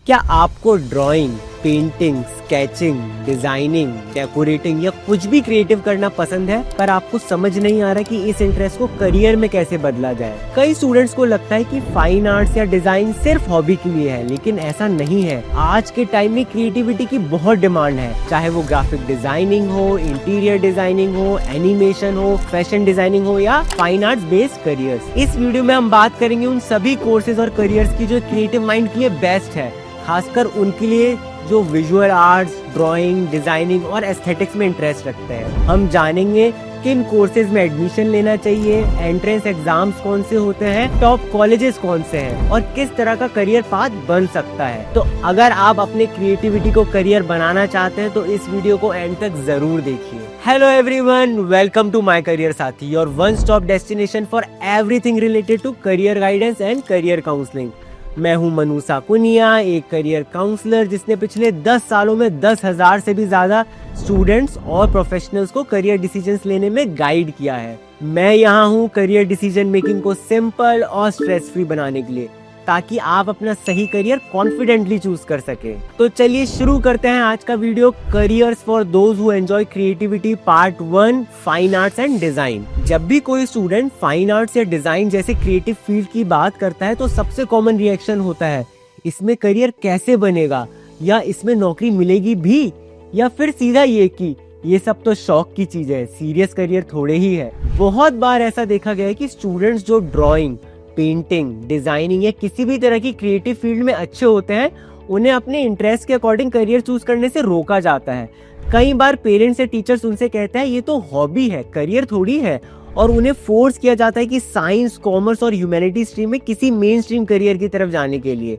क्या आपको drawing, painting, sketching, designing, decorating या कुछ भी क्रिएटिव करना पसंद है, पर आपको समझ नहीं आ रहा कि इस इंटरेस्ट को करियर में कैसे बदला जाए? कई स्टूडेंट्स को लगता है कि फाइन आर्ट्स या डिजाइन सिर्फ हॉबी के लिए है, लेकिन ऐसा नहीं है। आज के टाइम में क्रिएटिविटी की बहुत डिमांड है, चाहे वो ग्राफिक डिजाइनिंग हो, इंटीरियर डिजाइनिंग हो, एनिमेशन हो, फैशन डिजाइनिंग हो या फाइन आर्ट्स बेस्ड करियर्स। इस वीडियो में हम बात करेंगे उन सभी कोर्सेज और करियर्स की जो क्रिएटिव माइंड के लिए बेस्ट है, खासकर उनके लिए जो विजुअल आर्ट्स, ड्राइंग, डिजाइनिंग और एस्थेटिक्स में इंटरेस्ट रखते हैं। हम जानेंगे किन कोर्सेज में एडमिशन लेना चाहिए, एंट्रेंस एग्जाम्स कौन से होते हैं, टॉप कॉलेजेस कौन से हैं और किस तरह का करियर पाथ बन सकता है। तो अगर आप अपने क्रिएटिविटी को करियर बनाना चाहते हैं तो इस वीडियो को एंड तक जरूर देखिए। Hello everyone, welcome to my Career Saathi, your one stop destination for everything related to career guidance and career counselling. मैं हूं मनु साकुनिया, एक करियर काउंसलर जिसने पिछले 10 सालों में 10,000 से भी ज्यादा स्टूडेंट्स और प्रोफेशनल्स को करियर डिसीजंस लेने में गाइड किया है। मैं यहां हूं करियर डिसीजन मेकिंग को सिंपल और स्ट्रेस फ्री बनाने के लिए, ताकि आप अपना सही करियर कॉन्फिडेंटली चूज कर सके। तो चलिए शुरू करते हैं आज का video, careers for those who enjoy creativity part 1, fine arts and design. जब भी कोई स्टूडेंट फाइन आर्ट्स या डिजाइन जैसे क्रिएटिव फील्ड की बात करता है तो सबसे कॉमन रिएक्शन होता है, इसमें करियर कैसे बनेगा, या इसमें नौकरी मिलेगी भी, या फिर सीधा ये कि ये सब तो शौक की चीज है, सीरियस करियर थोड़े ही है। बहुत बार ऐसा देखा गया है कि स्टूडेंट्स जो ड्राइंग, पेंटिंग, डिजाइनिंग या किसी भी तरह की क्रिएटिव फील्ड में अच्छे होते हैं, उन्हें अपने इंटरेस्ट के अकॉर्डिंग करियर चूज करने से रोका जाता है। कई बार पेरेंट्स या टीचर्स उनसे कहते हैं ये तो हॉबी है, करियर थोड़ी है, और उन्हें फोर्स किया जाता है कि साइंस, कॉमर्स और ह्यूमैनिटी स्ट्रीम में किसी मेन स्ट्रीम करियर की तरफ जाने के लिए।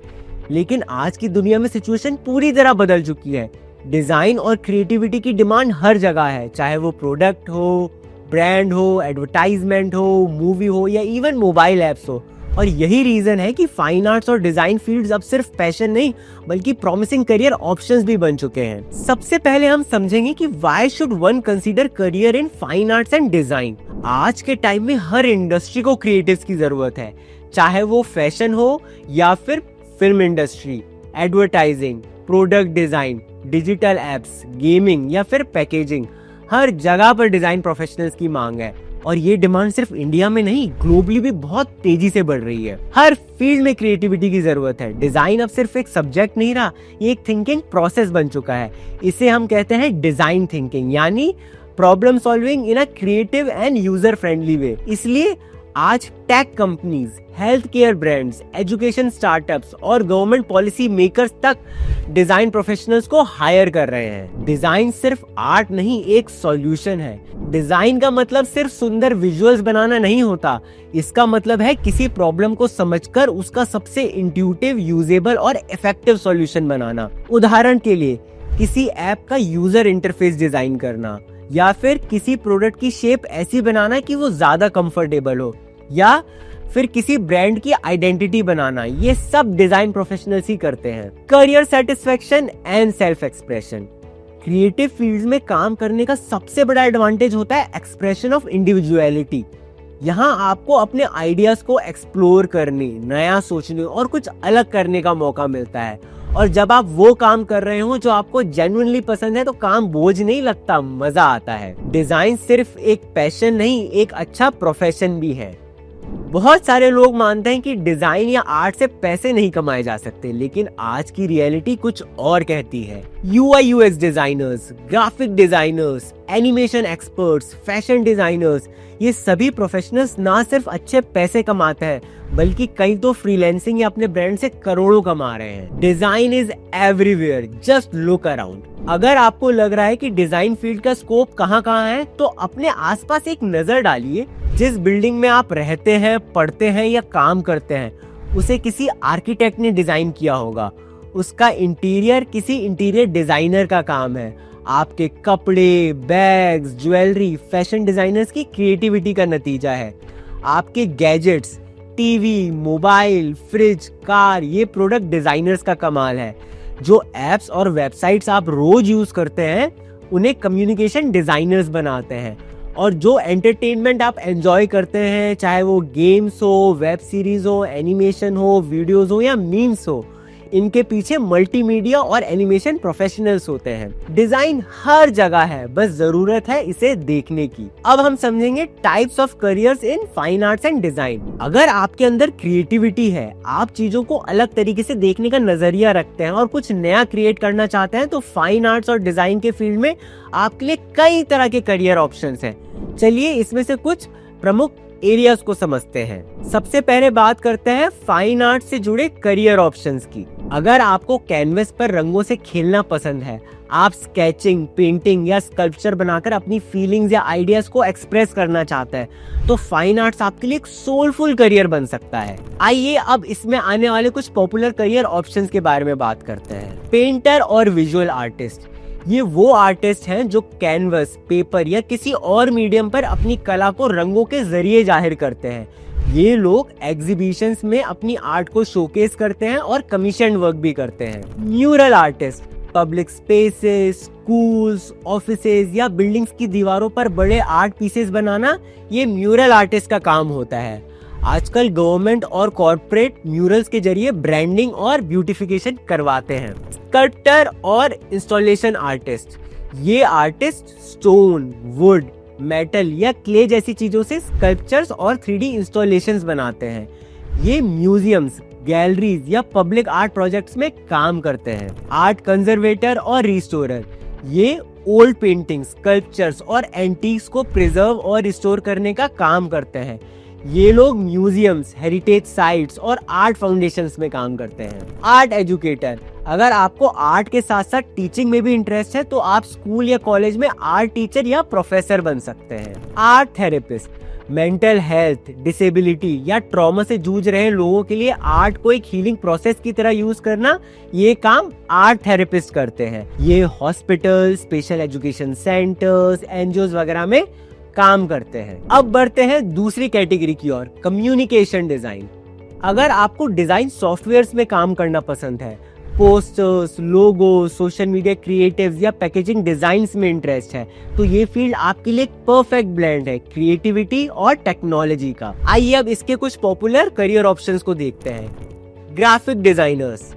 लेकिन आज की दुनिया में सिचुएशन पूरी तरह बदल चुकी है। डिजाइन और क्रिएटिविटी की डिमांड हर जगह है, चाहे वो प्रोडक्ट हो, ब्रांड हो, एडवर्टाइजमेंट हो, मूवी हो या इवन मोबाइल एप्स हो। और यही रीजन है कि फाइन आर्ट्स और डिजाइन फील्ड्स अब सिर्फ पैशन नहीं बल्कि प्रॉमिसिंग करियर ऑप्शंस भी बन चुके हैं। सबसे पहले हम समझेंगे कि why should one consider career in fine arts and design. आज के टाइम में हर इंडस्ट्री को क्रिएटिव्स की जरूरत है, चाहे वो फैशन हो या फिर film industry, advertising, product design, digital apps, gaming या फिर पैकेजिंग। हर जगह पर डिजाइन प्रोफेशनल्स की मांग है, और ये डिमांड सिर्फ इंडिया में नहीं, ग्लोबली भी बहुत तेजी से बढ़ रही है। हर फील्ड में क्रिएटिविटी की जरूरत है। डिजाइन अब सिर्फ एक सब्जेक्ट नहीं रहा, ये एक थिंकिंग प्रोसेस बन चुका है। इसे हम कहते हैं डिजाइन थिंकिंग, यानी problem solving in a creative and user friendly way. इसलिए आज tech companies, health care brands, education startups और गवर्नमेंट पॉलिसी मेकर्स तक डिजाइन प्रोफेशनल्स को हायर कर रहे हैं। डिजाइन सिर्फ आर्ट नहीं, एक सॉल्यूशन है। डिजाइन का मतलब सिर्फ सुंदर विजुअल्स बनाना नहीं होता, इसका मतलब है किसी प्रॉब्लम को समझकर उसका सबसे इंट्यूटिव, यूजेबल और इफेक्टिव सॉल्यूशन बनाना। उदाहरण के लिए किसी ऐप का यूजर इंटरफेस डिजाइन करना, या फिर किसी प्रोडक्ट की शेप ऐसी बनाना कि वो ज्यादा कंफर्टेबल हो, या फिर किसी ब्रांड की आइडेंटिटी बनाना। ये सब डिजाइन प्रोफेशनल्स ही करते हैं। Career satisfaction and self expression. Creative fields में काम करने का सबसे बड़ा एडवांटेज होता है एक्सप्रेशन ऑफ इंडिविजुअलिटी। यहाँ आपको अपने आइडियाज को एक्सप्लोर करने, नया सोचने और कुछ अलग करने का मौका मिलता है। और जब आप वो काम कर रहे हो जो आपको जेन्युइनली पसंद है तो काम बोझ नहीं लगता, मजा आता है। डिजाइन सिर्फ एक पैशन नहीं, एक अच्छा प्रोफेशन भी है। बहुत सारे लोग मानते हैं कि डिजाइन या आर्ट से पैसे नहीं कमाए जा सकते, लेकिन आज की रियलिटी कुछ और कहती है। UI UX designers, graphic designers, animation experts, fashion designers, ये सभी प्रोफेशनल्स ना सिर्फ अच्छे पैसे कमाते हैं बल्कि कई तो फ्रीलांसिंग या अपने ब्रांड से करोड़ों कमा रहे हैं। Design is everywhere, just look around. अगर आपको लग रहा है कि डिजाइन फील्ड का स्कोप कहाँ है, तो अपने आसपास एक नजर डालिए। जिस बिल्डिंग में आप रहते हैं, पढ़ते हैं या काम करते हैं, उसे किसी आर्किटेक्ट ने डिजाइन किया होगा। उसका इंटीरियर किसी इंटीरियर डिजाइनर का काम है। आपके कपड़े, बैग्स, ज्वेलरी फैशन डिजाइनर्स की क्रिएटिविटी का नतीजा है। आपके gadgets, TV, mobile, fridge, car, ये प्रोडक्ट डिजाइनर्स का कमाल है। जो एप्स और वेबसाइट्स आप रोज यूज करते हैं, उन्हें कम्युनिकेशन डिजाइनर्स बनाते हैं। और जो एंटरटेनमेंट आप एंजॉय करते हैं, चाहे वो गेम्स हो, वेब सीरीज हो, एनिमेशन हो, वीडियोस हो या मीम्स हो, इनके पीछे मल्टीमीडिया और एनिमेशन प्रोफेशनल्स होते हैं। डिजाइन हर जगह है, बस जरूरत है इसे देखने की। अब हम समझेंगे types of careers in fine arts and design. अगर आपके अंदर क्रिएटिविटी है, आप चीजों को अलग तरीके से देखने का नजरिया रखते हैं और कुछ नया क्रिएट करना चाहते हैं, तो फाइन आर्ट्स और डिजाइन के फील्ड में आपके लिए कई तरह के करियर ऑप्शंस हैं। चलिए इसमें से कुछ प्रमुख एरियाज को समझते हैं। सबसे पहले बात करते हैं फाइन आर्ट से जुड़े करियर ऑप्शंस की। अगर आपको कैनवस पर रंगों से खेलना पसंद है, आप स्केचिंग, पेंटिंग या स्कल्पचर बनाकर अपनी फीलिंग्स या आइडियाज को एक्सप्रेस करना चाहते हैं, तो फाइन आर्ट्स आपके लिए एक सोलफुल करियर बन सकता है। आइए अब इसमें आने वाले कुछ पॉपुलर करियर ऑप्शंस के बारे में बात करते हैं। पेंटर और विजुअल आर्टिस्ट, ये वो आर्टिस्ट हैं जो कैनवस, पेपर या किसी और मीडियम पर अपनी कला को रंगों के जरिए जाहिर करते हैं। ये लोग एग्जीबिशंस में अपनी आर्ट को शोकेस करते हैं और कमीशन वर्क भी करते हैं। Mural artist, public spaces, schools, offices या बिल्डिंग्स की दीवारों पर बड़े आर्ट पीसेस बनाना, ये म्यूरल आर्टिस्ट का काम होता है। आजकल गवर्नमेंट और कॉर्पोरेट म्यूरल्स के जरिए ब्रांडिंग और ब्यूटिफिकेशन करवाते हैं। स्कल्पटर और इंस्टॉलेशन आर्टिस्ट, ये आर्टिस्ट स्टोन, वुड, मेटल या क्ले जैसी चीजों से स्कल्पचर्स और 3D इंस्टॉलेशंस बनाते हैं। ये म्यूजियम्स, गैलरीज या पब्लिक आर्ट प्रोजेक्ट्स में काम करते हैं। आर्ट कंजर्वेटर और रिस्टोरर, ये ओल्ड पेंटिंग्स, स्कल्पचर्स और एंटीक्स को प्रिजर्व और रिस्टोर करने का काम करते हैं। ये लोग म्यूजियम्स, हेरिटेज साइट्स और आर्ट फाउंडेशंस में काम करते हैं। आर्ट एजुकेटर, अगर आपको आर्ट के साथ साथ टीचिंग में भी इंटरेस्ट है, तो आप स्कूल या कॉलेज में आर्ट टीचर या प्रोफेसर बन सकते हैं। Art therapist, mental health, disability या ट्रॉमा से जूझ रहे लोगों के लिए आर्ट को एक हीलिंग प्रोसेस की तरह यूज करना, ये काम आर्ट थेरेपिस्ट करते हैं। ये hospital, special education centres, NGOs वगैरह में काम करते हैं। अब बढ़ते हैं दूसरी कैटेगरी की ओर, कम्युनिकेशन डिजाइन। अगर आपको डिजाइन सॉफ्टवेयर्स में काम करना पसंद है, पोस्टर्स, लोगो, सोशल मीडिया क्रिएटिव्स या पैकेजिंग डिजाइन्स में इंटरेस्ट है, तो ये फील्ड आपके लिए एक परफेक्ट ब्लेंड है क्रिएटिविटी और टेक्नोलॉजी का। आइए अब इसके कुछ पॉपुलर करियर ऑप्शंस को देखते हैं। ग्राफिक डिजाइनर्स,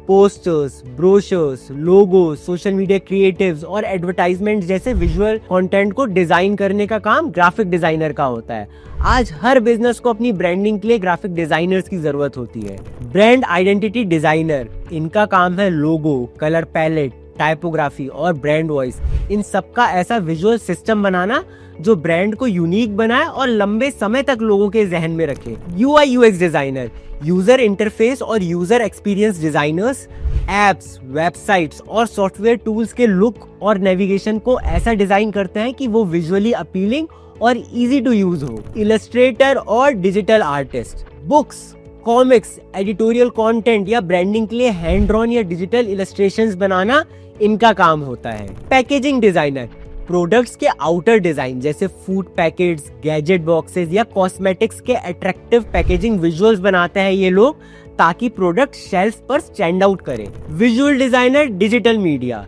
पोस्टर्स, ब्रोशर्स, लोगो, सोशल मीडिया क्रिएटिव्स और एडवर्टाइजमेंट जैसे विजुअल कंटेंट को डिजाइन करने का काम ग्राफिक डिजाइनर का होता है। आज हर बिजनेस को अपनी ब्रांडिंग के लिए ग्राफिक डिजाइनर्स की जरूरत होती है। ब्रांड आइडेंटिटी डिजाइनर, इनका काम है लोगो, कलर पैलेट, टाइपोग्राफी और ब्रांड वॉइस, इन सबका ऐसा विजुअल सिस्टम बनाना जो ब्रांड को यूनिक बनाए और लंबे समय तक लोगों के जहन में रखे। UI UX designer, user interface और user experience designers, apps, websites और सॉफ्टवेयर टूल्स के लुक और नेविगेशन को ऐसा डिजाइन करते हैं कि वो विजुअली अपीलिंग और इजी टू यूज हो। इलस्ट्रेटर और digital artist, books, comics, editorial content या ब्रांडिंग के लिए हैंड ड्रॉन या डिजिटल इलस्ट्रेशंस बनाना इनका काम होता है। पैकेजिंग डिजाइनर, प्रोडक्ट्स के आउटर डिजाइन जैसे फूड पैकेट्स, गैजेट बॉक्सेस या कॉस्मेटिक्स के अट्रैक्टिव पैकेजिंग विजुअल्स बनाते हैं ये लोग, ताकि प्रोडक्ट शेल्फ पर स्टैंड आउट करे। Visual designer digital media,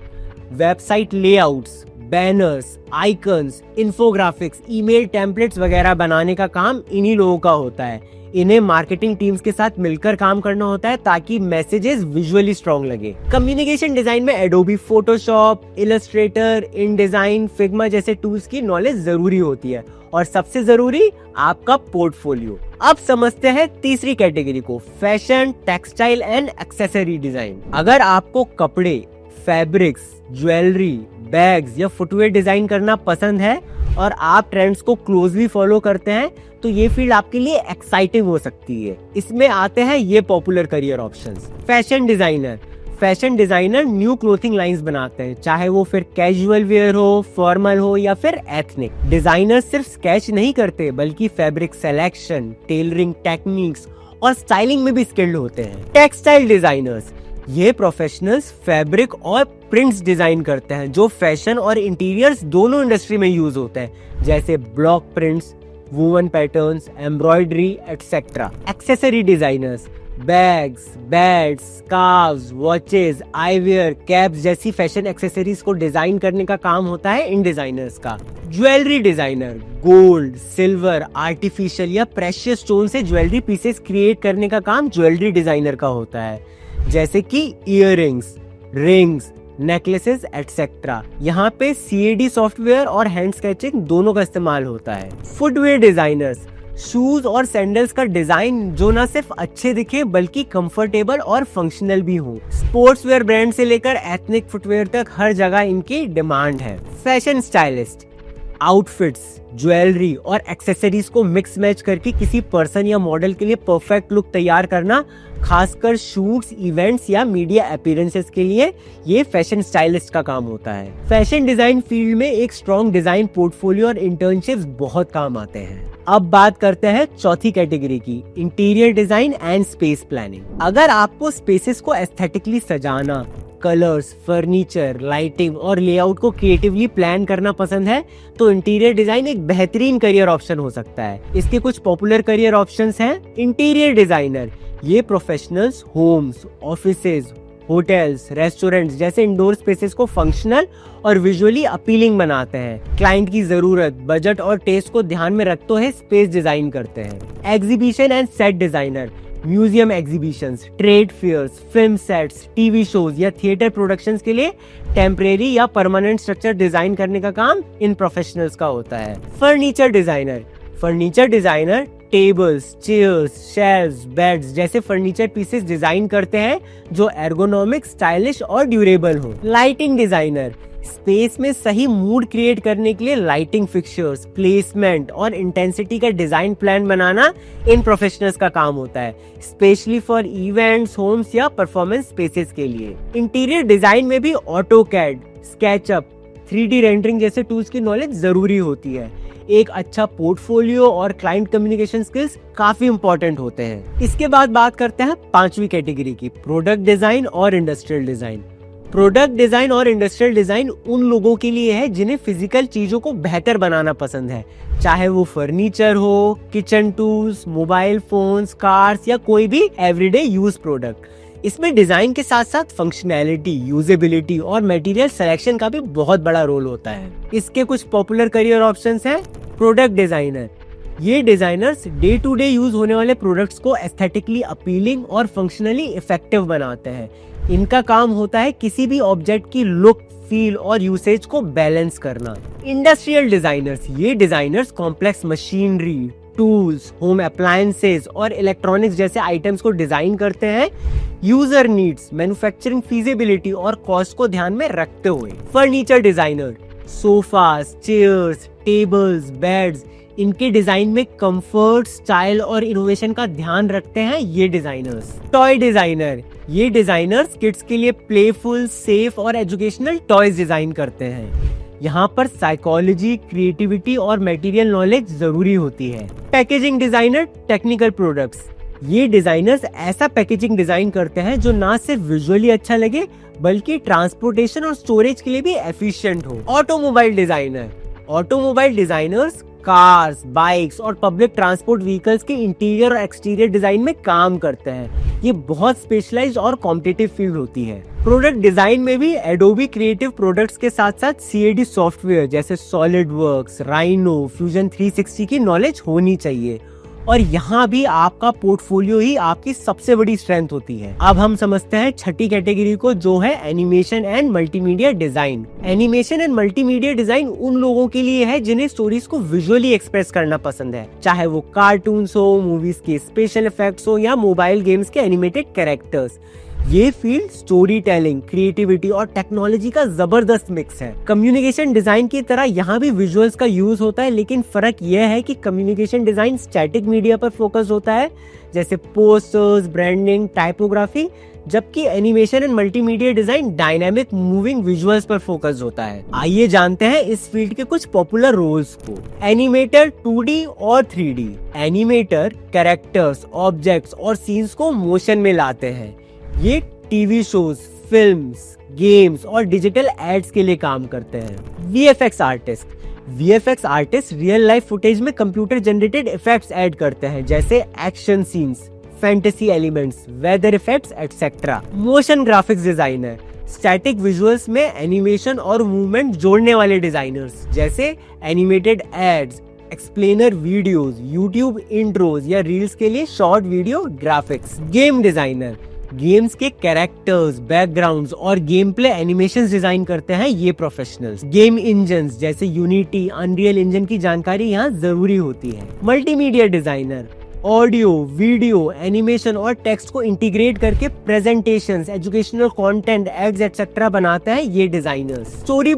website layouts, banners, icons, infographics, email templates वगैरह बनाने का काम इन्हीं लोगों का होता है। इन्हें मार्केटिंग टीम्स के साथ मिलकर काम करना होता है ताकि मैसेजेस विजुअली स्ट्रॉन्ग लगे। कम्युनिकेशन डिजाइन में Adobe Photoshop, Illustrator, InDesign, Figma जैसे टूल्स की नॉलेज जरूरी होती है और सबसे जरूरी आपका पोर्टफोलियो। अब समझते हैं तीसरी कैटेगरी को, fashion, textile and accessory design. अगर आपको कपड़े, फैब्रिक्स, ज्वेलरी, बैग्स या फुटवेयर डिजाइन करना पसंद है और आप ट्रेंड्स को क्लोजली फॉलो करते हैं, तो ये फील्ड आपके लिए एक्साइटिंग हो सकती है। इसमें आते हैं ये popular career options. Fashion designer, fashion designer new clothing lines बनाते हैं, चाहे वो फिर कैजुअल वेयर हो, फॉर्मल हो या फिर एथनिक। डिजाइनर सिर्फ स्केच नहीं करते बल्कि फैब्रिक सिलेक्शन, टेलरिंग टेक्निक्स और स्टाइलिंग में भी स्किल्ड होते हैं। टेक्सटाइल डिजाइनर्स, ये प्रोफेशनल्स फैब्रिक और प्रिंट्स डिजाइन करते हैं जो फैशन और इंटीरियर्स दोनों इंडस्ट्री में यूज होते हैं, जैसे block prints, woven patterns, embroidery etcetera. Accessory designers, bags, bats, scarves, watches, eyewear, caps जैसी फैशन एक्सेसरीज को डिजाइन करने का काम होता है इन डिजाइनर्स का। Jewellery designer, gold, silver, artificial या प्रेशियस स्टोन से ज्वेलरी पीसेस क्रिएट करने का काम ज्वेलरी डिजाइनर का होता है। जैसे कि इयररिंग्स, रिंग्स, नेकलेसेस एटसेट्रा। यहाँ पे CAD सॉफ्टवेयर और हैंड स्केचिंग दोनों का इस्तेमाल होता है। फुटवेयर डिजाइनर्स, शूज और सैंडल्स का डिजाइन जो ना सिर्फ अच्छे दिखे बल्कि कंफर्टेबल और फंक्शनल भी हो। स्पोर्ट्स वेयर ब्रांड से लेकर एथनिक फुटवेयर तक हर जगह इनकी डिमांड है। फैशन स्टाइलिस्ट, आउटफिट्स, ज्वेलरी और एक्सेसरीज को मिक्स मैच करके किसी पर्सन या मॉडल के लिए परफेक्ट लुक तैयार करना, खासकर शूट्स, इवेंट्स या मीडिया अपीयरेंसेस के लिए ये फैशन स्टाइलिस्ट का काम होता है। फैशन डिजाइन फील्ड में एक स्ट्रॉन्ग डिजाइन पोर्टफोलियो और इंटर्नशिप्स बहुत काम आते हैं। अब बात करते हैं चौथी कैटेगरी की, interior design and space planning. अगर आपको स्पेसेस को एस्थेटिकली सजाना, कलर्स, फर्नीचर, लाइटिंग और लेआउट को क्रिएटिवली प्लान करना पसंद है तो इंटीरियर डिजाइन एक बेहतरीन करियर ऑप्शन हो सकता है। इसके कुछ पॉपुलर करियर ऑप्शंस हैं। इंटीरियर डिजाइनर, ये professionals homes, offices, hotels, restaurants जैसे इंडोर स्पेसेस को फंक्शनल और विजुअली अपीलिंग बनाते हैं। क्लाइंट की जरूरत, बजट और टेस्ट को ध्यान में रखते हुए स्पेस डिजाइन करते हैं। Exhibition and set designer, museum exhibitions, trade fairs, film sets, TV shows या थिएटर प्रोडक्शंस के लिए टेम्परेरी या परमानेंट स्ट्रक्चर डिजाइन करने का काम इन प्रोफेशनल्स का होता है। Furniture designer, furniture designer tables, chairs, shelves, beds जैसे फर्नीचर पीसेस डिजाइन करते हैं जो एर्गोनॉमिक, स्टाइलिश और ड्यूरेबल हो। लाइटिंग डिजाइनर, स्पेस में सही मूड क्रिएट करने के लिए लाइटिंग फिक्चर्स, प्लेसमेंट और इंटेंसिटी का डिजाइन प्लान बनाना इन प्रोफेशनल्स का काम होता है, स्पेशली फॉर इवेंट्स, होम्स या परफॉर्मेंस स्पेसेस के लिए। इंटीरियर डिजाइन में भी ऑटोकैड, स्केचअप, 3D रेंडरिंग जैसे टूल्स की नॉलेज जरूरी होती है। एक अच्छा पोर्टफोलियो और क्लाइंट कम्युनिकेशन स्किल्स काफी इंपॉर्टेंट होते हैं। इसके बाद बात करते हैं पांचवी कैटेगरी की, प्रोडक्ट डिजाइन और इंडस्ट्रियल डिजाइन। प्रोडक्ट डिजाइन और इंडस्ट्रियल डिजाइन उन लोगों के लिए है जिन्हें फिजिकल चीजों को बेहतर बनाना पसंद है, चाहे वो फर्नीचर हो, kitchen tools, mobile phones, cars या कोई भी एवरीडे यूज प्रोडक्ट। इसमें डिजाइन के साथ साथ फंक्शनैलिटी, यूजेबिलिटी और मटेरियल सिलेक्शन का भी बहुत बड़ा रोल होता है। इसके कुछ पॉपुलर करियर ऑप्शंस हैं। प्रोडक्ट डिजाइनर, ये designers day to day use होने वाले प्रोडक्ट्स को एस्थेटिकली अपीलिंग और फंक्शनली इफेक्टिव बनाते हैं। इनका काम होता है किसी भी ऑब्जेक्ट की लुक, फील और यूसेज को बैलेंस करना। इंडस्ट्रियल डिजाइनर्स, ये designers complex machinery, tools, home appliances और इलेक्ट्रॉनिक्स जैसे आइटम्स को डिजाइन करते हैं यूजर नीड्स, मैन्युफैक्चरिंग फीजिबिलिटी और कॉस्ट को ध्यान में रखते हुए। Furniture designer, sofas, chairs, tables, beds, इनके डिजाइन में कंफर्ट, स्टाइल और इनोवेशन का ध्यान रखते हैं ये डिजाइनर्स। टॉय डिजाइनर, ये डिजाइनर्स किड्स के लिए प्लेफुल, सेफ और एजुकेशनल टॉयज डिजाइन करते हैं। यहाँ पर साइकोलॉजी, क्रिएटिविटी और मटेरियल नॉलेज जरूरी होती है। पैकेजिंग डिजाइनर, टेक्निकल प्रोडक्ट्स, ये डिजाइनर्स ऐसा पैकेजिंग डिजाइन करते हैं जो ना सिर्फ विजुअली अच्छा लगे बल्कि ट्रांसपोर्टेशन और स्टोरेज के लिए भी एफिशिएंट हो। Automobile designer, automobile designers cars, bikes और पब्लिक ट्रांसपोर्ट व्हीकल्स के इंटीरियर और एक्सटीरियर डिजाइन में काम करते हैं। ये बहुत स्पेशलाइज्ड और कॉम्पिटिटिव फील्ड होती है। प्रोडक्ट डिजाइन में भी एडोबी क्रिएटिव प्रोडक्ट्स के साथ साथ CAD सॉफ्टवेयर जैसे सॉलिडवर्क्स, राइनो, फ्यूजन 360 की नॉलेज होनी चाहिए। और यहाँ भी आपका पोर्टफोलियो ही आपकी सबसे बड़ी स्ट्रेंथ होती है। अब हम समझते हैं छठी कैटेगरी को, जो है animation and multimedia design. Animation and multimedia design उन लोगों के लिए है जिन्हें स्टोरीज को विजुअली एक्सप्रेस करना पसंद है, चाहे वो कार्टून्स हो, मूवीज के स्पेशल इफेक्ट्स हो या मोबाइल गेम्स के एनिमेटेड कैरेक्टर्स। ये फील्ड स्टोरी टेलिंग, क्रिएटिविटी और टेक्नोलॉजी का जबरदस्त मिक्स है। कम्युनिकेशन डिजाइन की तरह यहाँ भी विजुअल्स का यूज होता है, लेकिन फर्क यह है कि कम्युनिकेशन डिजाइन स्टैटिक मीडिया पर फोकस होता है जैसे पोस्टर्स, ब्रांडिंग, टाइपोग्राफी, जबकि animation and multimedia design dynamic moving visuals पर फोकस होता है। आइए जानते हैं इस फील्ड के कुछ पॉपुलर रोल्स को। एनिमेटर 2D और 3D। एनिमेटर कैरेक्टर्स, ऑब्जेक्ट्स और सीन्स को मोशन में लाते हैं। ये टीवी शोज, फिल्म्स, गेम्स और डिजिटल एड्स के लिए काम करते हैं। VFX artist, VFX artist real life footage में कंप्यूटर जनरेटेड इफेक्ट्स ऐड करते हैं जैसे action scenes, fantasy elements, weather effects etcetera. Motion graphics designer, static visuals में एनिमेशन और मूवमेंट जोड़ने वाले डिजाइनर्स जैसे animated ads, explainer videos, YouTube intros या रील्स के लिए short video graphics. Game designer, games के कैरेक्टर्स, बैकग्राउंड्स और गेम प्ले एनिमेशंस डिजाइन करते हैं ये प्रोफेशनल्स। गेम इंजन्स जैसे यूनिटी, अनरियल इंजन की जानकारी यहाँ जरूरी होती है। Multimedia designer audio, video, animation और टेक्स्ट को इंटीग्रेट करके presentations, educational content, ads etcetera बनाते हैं ये designers. Story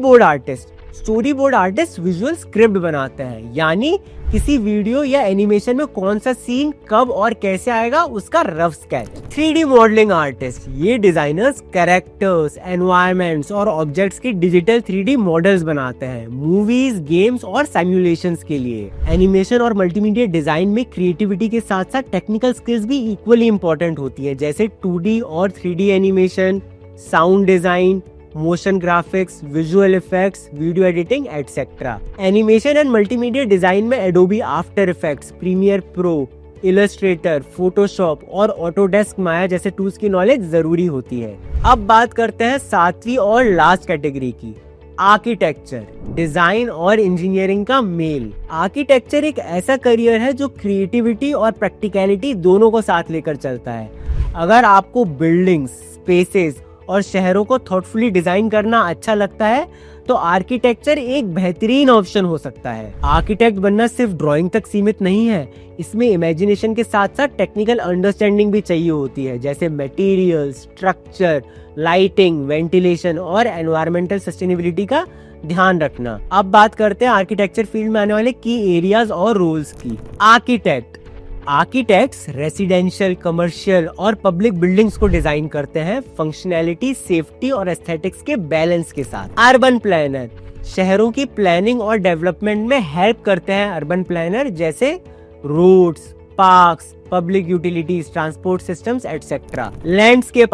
board artist visual script बनाते हैं, यानी किसी वीडियो या एनिमेशन में कौन सा सीन कब और कैसे आएगा उसका rough sketch. 3D modelling artist, ये डिजाइनर्स कैरेक्टर्स, एनवायरनमेंट्स और ऑब्जेक्ट्स की डिजिटल 3D मॉडल्स बनाते हैं मूवीज, गेम्स और सिमुलेशंस के लिए। एनिमेशन और मल्टीमीडिया डिजाइन में क्रिएटिविटी के साथ साथ टेक्निकल स्किल्स भी इक्वली इंपॉर्टेंट होती है, जैसे 2D और 3D animation, sound design, motion graphics, visual effects, video editing etcetera. Animation and multimedia design में Adobe After Effects, Premiere Pro, Illustrator, Photoshop और ऑटोडेस्क माया जैसे टूल्स की नॉलेज जरूरी होती है। अब बात करते हैं सातवीं और लास्ट कैटेगरी की, आर्किटेक्चर, डिजाइन और इंजीनियरिंग का मेल। आर्किटेक्चर एक ऐसा करियर है जो क्रिएटिविटी और प्रैक्टिकलिटी दोनों को साथ लेकर चलता है। अगर आपको बिल्डिंग्स, स्पेसेस और शहरों को थॉटफुली डिजाइन करना अच्छा लगता है तो आर्किटेक्चर एक बेहतरीन ऑप्शन हो सकता है। आर्किटेक्ट बनना सिर्फ ड्राइंग तक सीमित नहीं है, इसमें इमेजिनेशन के साथ साथ टेक्निकल अंडरस्टैंडिंग भी चाहिए होती है, जैसे मटेरियल, स्ट्रक्चर, लाइटिंग, वेंटिलेशन और एनवायरमेंटल सस्टेनेबिलिटी का ध्यान रखना। अब बात करते हैं आर्किटेक्चर फील्ड में आने वाले की एरियाज और रोल्स की। आर्किटेक्ट्स रेसिडेंशियल, कमर्शियल और पब्लिक बिल्डिंग्स को डिजाइन करते हैं फंक्शनैलिटी, सेफ्टी और एस्थेटिक्स के बैलेंस के साथ। अर्बन प्लानर शहरों की प्लानिंग और डेवलपमेंट में हेल्प करते हैं। अर्बन प्लानर जैसे roads, parks, public utilities, transport systems etcetera. Landscape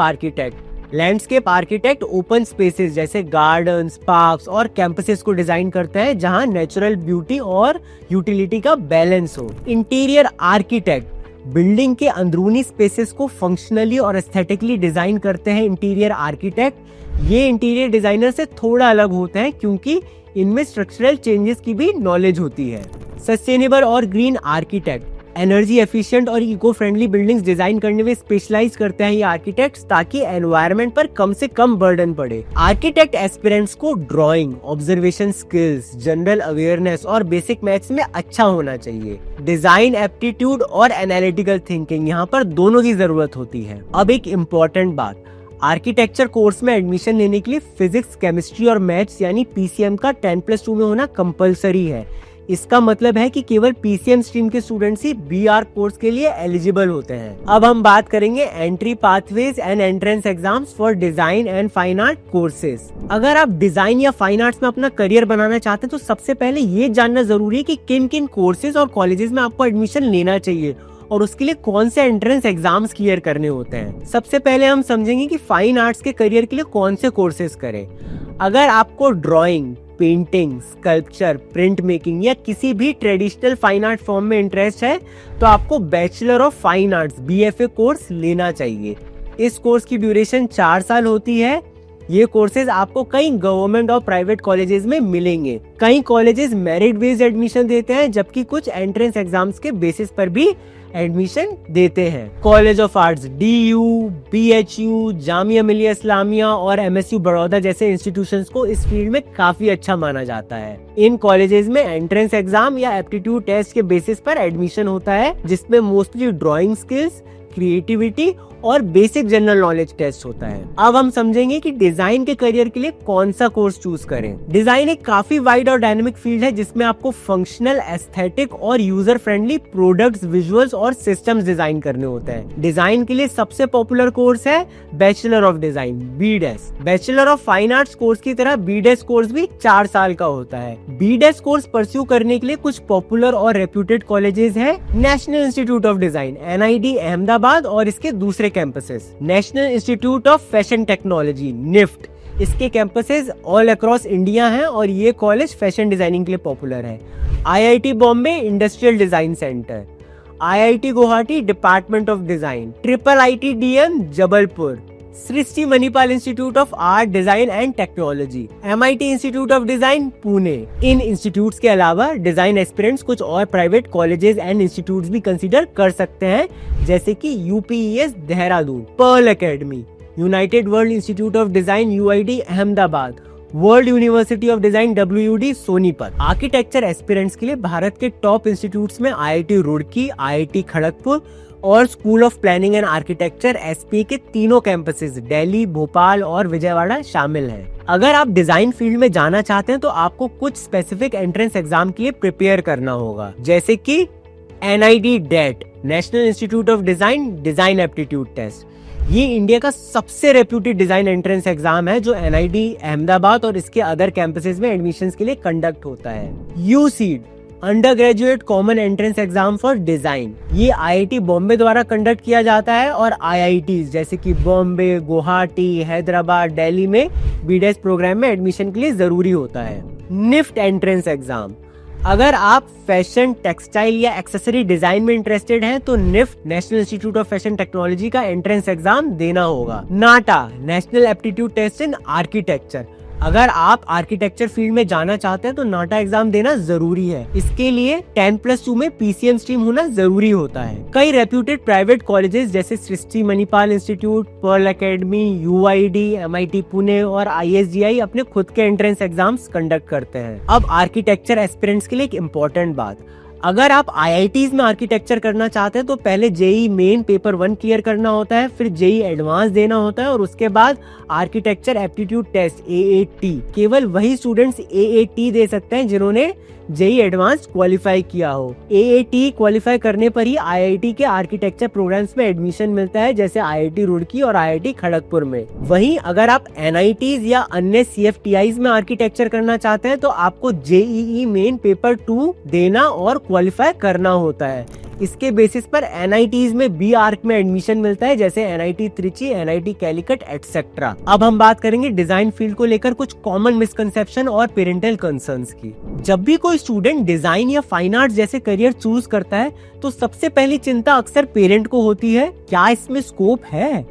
architect open spaces जैसे गार्डन्स, पार्क्स और कैंपसेस को डिजाइन करते हैं जहां नेचुरल ब्यूटी और यूटिलिटी का बैलेंस हो। इंटीरियर आर्किटेक्ट बिल्डिंग के अंदरूनी स्पेसेस को फंक्शनली और एस्थेटिकली डिजाइन करते हैं। इंटीरियर आर्किटेक्ट ये इंटीरियर डिजाइनर से थोड़ा अलग होते हैं क्योंकि इनमें स्ट्रक्चरल चेंजेस की भी नॉलेज होती है। सस्टेनेबल और ग्रीन आर्किटेक्ट एनर्जी एफिशिएंट और इको फ्रेंडली बिल्डिंग्स डिजाइन करने में स्पेशलाइज करते हैं ये आर्किटेक्ट्स, ताकि एनवायरनमेंट पर कम से कम बर्डन पड़े। आर्किटेक्ट एस्पिरेंट्स को drawing, observation skills, general awareness और बेसिक मैथ्स में अच्छा होना चाहिए। डिजाइन एप्टीट्यूड और एनालिटिकल थिंकिंग, यहाँ पर दोनों की जरूरत होती है। अब एक इम्पोर्टेंट बात, आर्किटेक्चर कोर्स में एडमिशन लेने के लिए फिजिक्स, केमिस्ट्री और मैथ्स यानी पीसीएम का 10+2 में होना कंपलसरी है। इसका मतलब है कि केवल पीसीएम स्ट्रीम के स्टूडेंट्स ही बीआर कोर्स के लिए एलिजिबल होते हैं। अब हम बात करेंगे entry pathways and entrance exams for design and fine art courses. अगर आप डिजाइन या फाइन आर्ट्स में अपना करियर बनाना चाहते हैं तो सबसे पहले ये जानना जरूरी है कि किन किन कोर्सेज और कॉलेजेस में आपको एडमिशन लेना चाहिए और उसके लिए कौन से एंट्रेंस एग्जाम्स क्लियर करने होते हैं। सबसे पहले हम समझेंगे कि फाइन आर्ट्स के करियर के लिए कौन से कोर्सेज करें। अगर आपको drawing, painting, sculpture, print making या किसी भी ट्रेडिशनल फाइन आर्ट फॉर्म में इंटरेस्ट है तो आपको bachelor of fine arts BFA course लेना चाहिए। इस कोर्स की ड्यूरेशन 4 साल होती है। ये कोर्सेज आपको कई गवर्नमेंट और प्राइवेट कॉलेजेस में मिलेंगे। कई कॉलेजेस मेरिट बेस्ड एडमिशन देते हैं जबकि कुछ एंट्रेंस एग्जाम्स के बेसिस पर भी एडमिशन देते हैं। College of arts DU, BHU, Jamia Millia Islamia और MSU बड़ौदा जैसे इंस्टीट्यूशंस को इस फील्ड में काफी अच्छा माना जाता है। इन कॉलेजेस में एंट्रेंस एग्जाम या एप्टीट्यूड टेस्ट के बेसिस पर एडमिशन होता है जिसमें मोस्टली ड्राइंग स्किल्स, क्रिएटिविटी और बेसिक जनरल नॉलेज टेस्ट होता है। अब हम समझेंगे कि डिजाइन के करियर के लिए कौन सा कोर्स चूज करें। डिजाइन एक काफी वाइड और डायनेमिक फील्ड है जिसमें आपको फंक्शनल, एस्थेटिक और यूजर फ्रेंडली प्रोडक्ट्स, विजुअल्स और सिस्टम्स डिजाइन करने होते हैं। डिजाइन के लिए सबसे पॉपुलर कोर्स है bachelor of design BDES। Bachelor of fine arts course की तरह BDES कोर्स भी 4 साल का होता है। BDES कोर्स परस्यू करने के लिए कुछ पॉपुलर और रेप्यूटेड कॉलेजेस है। National Institute of design NID Ahmedabad और इसके दूसरे campuses, national Institute of Fashion technology NIFT, इसके कैंपसेस ऑल अक्रॉस इंडिया हैं और ये कॉलेज फैशन डिजाइनिंग के लिए पॉपुलर है। IIT Bombay Industrial Design Centre, IIT Guwahati Department of Design, IIIT DM Jabalpur, Srishti Manipal Institute of Art Design and Technology, MIT Institute of Design Pune. इन institutes के अलावा डिजाइन एस्पिरेंट्स कुछ और प्राइवेट कॉलेजेस एंड इंस्टीट्यूट्स भी consider कर सकते हैं, जैसे कि UPES Dehradun, Pearl Academy, United World Institute of Design UID Ahmedabad, World University of Design WUD Sonipat. Architecture aspirants के लिए भारत के टॉप इंस्टीट्यूट्स में IIT रुड़की, IIT खड़गपुर और school of planning and architecture SP के तीनों कैंपसेस दिल्ली, भोपाल और विजयवाड़ा शामिल हैं। अगर आप डिजाइन फील्ड में जाना चाहते हैं तो आपको कुछ स्पेसिफिक एंट्रेंस एग्जाम के लिए प्रिपेयर करना होगा, जैसे कि NID DET, National Institute of Design Design Aptitude Test. ये इंडिया का सबसे रेप्यूटेड डिजाइन एंट्रेंस एग्जाम है जो NID अहमदाबाद और इसके अदर कैंपसेस में एडमिशंस के लिए कंडक्ट होता है। UCED, under graduate common entrance exam for design, ये IIT बॉम्बे द्वारा कंडक्ट किया जाता है और IITs जैसे कि बॉम्बे, गुवाहाटी, हैदराबाद, दिल्ली में BDES प्रोग्राम में एडमिशन के लिए जरूरी होता है। NIFT एंट्रेंस एग्जाम, अगर आप फैशन, टेक्सटाइल या एक्सेसरी डिजाइन में इंटरेस्टेड हैं तो NIFT, National Institute of Fashion Technology का एंट्रेंस एग्जाम देना होगा। NATA, National Aptitude Test in Architecture, अगर आप आर्किटेक्चर फील्ड में जाना चाहते हैं तो नाटा एग्जाम देना जरूरी है। इसके लिए 10+2 में PCM स्ट्रीम होना जरूरी होता है। कई रेप्यूटेड प्राइवेट कॉलेजेस जैसे Srishti Manipal Institute, Pearl Academy, UID, MIT Pune और ISGI अपने खुद के एंट्रेंस एग्जाम्स कंडक्ट करते हैं। अब आर्किटेक्चर एस्पिरेंट्स के लिए एक इम्पोर्टेंट बात, अगर आप IITs में आर्किटेक्चर करना चाहते हैं तो पहले JEE मेन पेपर 1 क्लियर करना होता है, फिर JEE एडवांस देना होता है और उसके बाद आर्किटेक्चर एप्टीट्यूड टेस्ट AAT। केवल वही स्टूडेंट्स AAT दे सकते हैं जिन्होंने JEE एडवांस क्वालिफाई किया हो। AAT क्वालिफाई करने पर ही IIT के आर्किटेक्चर प्रोग्राम्स में एडमिशन मिलता है, जैसे IIT रुड़की और IIT खड़गपुर में। वहीं अगर आप NITs या अन्य CFTIs में आर्किटेक्चर करना चाहते हैं तो आपको JEE मेन पेपर 2 देना और क्वालिफाई करना होता है। इसके बेसिस पर NITs में B आर्क में एडमिशन मिलता है, जैसे NIT Trichy, NIT Calicut etcetera. अब हम बात करेंगे डिजाइन फील्ड को लेकर कुछ कॉमन मिसकंसेप्शन और पेरेंटल कंसर्न्स की। जब भी कोई स्टूडेंट डिजाइन या फाइन आर्ट्स जैसे करियर चूज करता है तो सबसे पहली चिंता अक्सर पेरेंट को होती है, क्या इसमें स्कोप है?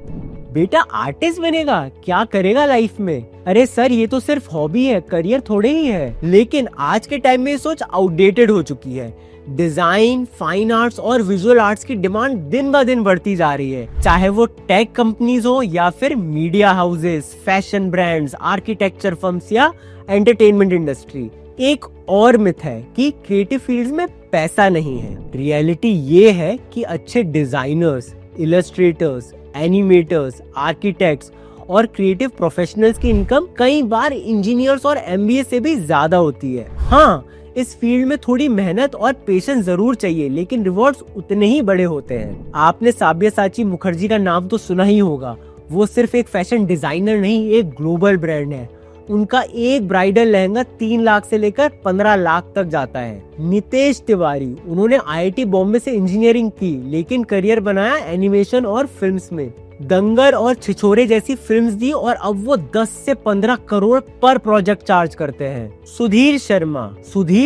बेटा आर्टिस्ट बनेगा, क्या करेगा लाइफ में? अरे सर ये तो सिर्फ हॉबी है, करियर थोड़े ही है। लेकिन आज के टाइम में ये सोच आउटडेटेड हो चुकी है। डिजाइन, फाइन आर्ट्स और विजुअल आर्ट्स की डिमांड दिन ब दिन बढ़ती जा रही है, चाहे वो टेक कंपनीज हो या फिर media houses, fashion brands, architecture firms या एंटरटेनमेंट इंडस्ट्री। एक और मिथ है कि क्रिएटिव फील्ड्स में पैसा नहीं है। रियलिटी ये है कि अच्छे डिजाइनर्स, इलस्ट्रेटर्स, एनिमेटर्स, आर्किटेक्ट्स और क्रिएटिव प्रोफेशनल्स की इनकम कई बार इंजीनियर्स और MBA से भी ज्यादा होती है। हाँ, इस फील्ड में थोड़ी मेहनत और पेशेंस जरूर चाहिए, लेकिन रिवॉर्ड्स उतने ही बड़े होते हैं। आपने साब्यसाची मुखर्जी का नाम तो सुना ही होगा। वो सिर्फ एक फैशन डिजाइनर नहीं, एक ग्लोबल ब्रांड है। उनका एक ब्राइडल लहंगा 3 लाख से लेकर 15 लाख तक जाता है। नितेश तिवारी, उन्होंने IIT बॉम्बे से इंजीनियरिंग की लेकिन करियर बनाया एनिमेशन और फिल्म्स में। दंगल और छिछोरे जैसी फिल्म्स दी और अब वो 10 से 15 करोड़ पर प्रोजेक्ट चार्ज करते हैं। Sudhir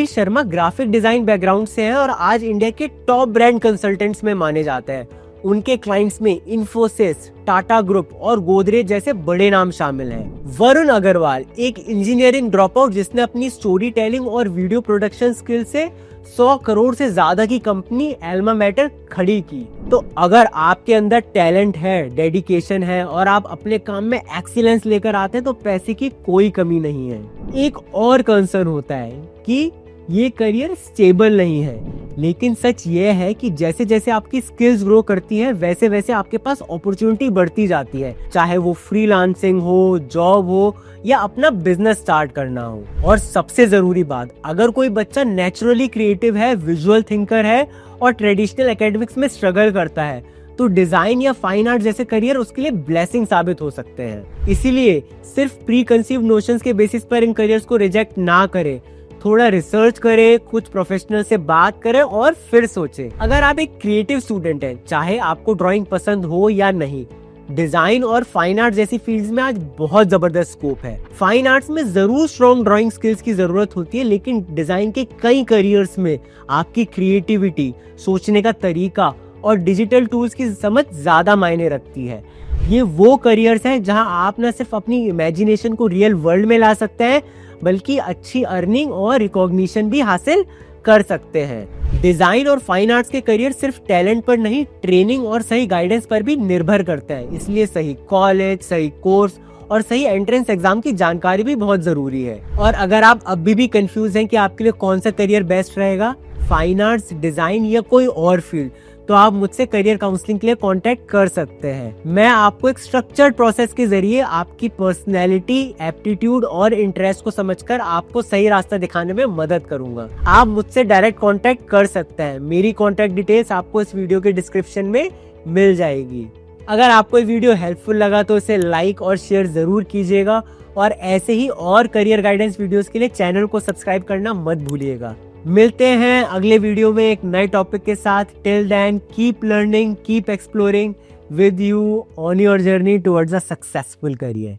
Sharma graphic design background से हैं और आज इंडिया के टॉप ब्रांड कंसल्टेंट्स में माने जाते हैं। उनके क्लाइंट्स में इन्फोसिस, टाटा ग्रुप और गोदरेज जैसे बड़े नाम शामिल हैं। वरुण अग्रवाल, एक इंजीनियरिंग ड्रॉपआउट जिसने अपनी स्टोरी टेलिंग और वीडियो प्रोडक्शन स्किल से 100 करोड़ से ज्यादा की कंपनी एल्मा मैटर खड़ी की। तो अगर आपके अंदर टैलेंट है, डेडिकेशन है और आप अपने काम में एक्सीलेंस लेकर आते हैं तो पैसे की कोई कमी नहीं है। एक और कंसर्न होता है कि ये करियर स्टेबल नहीं है, लेकिन सच ये है कि जैसे जैसे आपकी स्किल्स ग्रो करती है वैसे वैसे आपके पास अपॉर्चुनिटी बढ़ती जाती है, चाहे वो फ्रीलांसिंग हो, जॉब हो या अपना बिजनेस स्टार्ट करना हो। और सबसे जरूरी बात, अगर कोई बच्चा नेचुरली क्रिएटिव है, विजुअल थिंकर है और ट्रेडिशनल एकेडमिक्स में स्ट्रगल करता है तो डिजाइन या फाइन आर्ट जैसे करियर उसके लिए ब्लेसिंग साबित हो सकते हैं। इसीलिए सिर्फ प्री कंसीव नोशंस के बेसिस पर इन करियर्स को रिजेक्ट ना करें, थोड़ा रिसर्च करें, कुछ प्रोफेशनल से बात करें और फिर सोचें। अगर आप एक क्रिएटिव स्टूडेंट हैं, चाहे आपको ड्राइंग पसंद हो या नहीं, डिजाइन और फाइन आर्ट जैसी फील्ड्स में आज बहुत जबरदस्त स्कोप है। फाइन आर्ट्स में जरूर स्ट्रॉन्ग ड्राइंग स्किल्स की जरूरत होती है, लेकिन डिजाइन के कई करियर्स में आपकी क्रिएटिविटी, सोचने का तरीका और डिजिटल टूल्स की समझ ज्यादा मायने रखती है। ये वो करियर्स हैं जहां आप न सिर्फ अपनी इमेजिनेशन को रियल वर्ल्ड में ला सकते हैं, बल्कि अच्छी अर्निंग और रिकॉग्निशन भी हासिल कर सकते हैं। डिजाइन और फाइन आर्ट्स के करियर सिर्फ टैलेंट पर नहीं, ट्रेनिंग और सही गाइडेंस पर भी निर्भर करते हैं। इसलिए सही कॉलेज, सही कोर्स और सही एंट्रेंस एग्जाम की जानकारी भी बहुत जरूरी है। और अगर आप अभी भी कंफ्यूज हैं कि आपके लिए कौन सा करियर बेस्ट रहेगा, फाइन आर्ट्स, डिजाइन या कोई और फील्ड, तो आप मुझसे करियर काउंसलिंग के लिए कांटेक्ट कर सकते हैं। मैं आपको एक स्ट्रक्चर्ड प्रोसेस के जरिए आपकी पर्सनैलिटी, एप्टीट्यूड और इंटरेस्ट को समझकर आपको सही रास्ता दिखाने में मदद करूंगा। आप मुझसे डायरेक्ट कांटेक्ट कर सकते हैं। मेरी कांटेक्ट डिटेल्स आपको इस वीडियो के डिस्क्रिप्शन में मिल जाएगी। अगर आपको ये वीडियो हेल्पफुल लगा तो इसे लाइक और शेयर जरूर कीजिएगा, और ऐसे ही और करियर गाइडेंस वीडियोस के लिए चैनल को सब्सक्राइब करना मत भूलिएगा। मिलते हैं अगले वीडियो में एक नए टॉपिक के साथ। Till then, keep learning, keep exploring with you on your journey towards a successful career.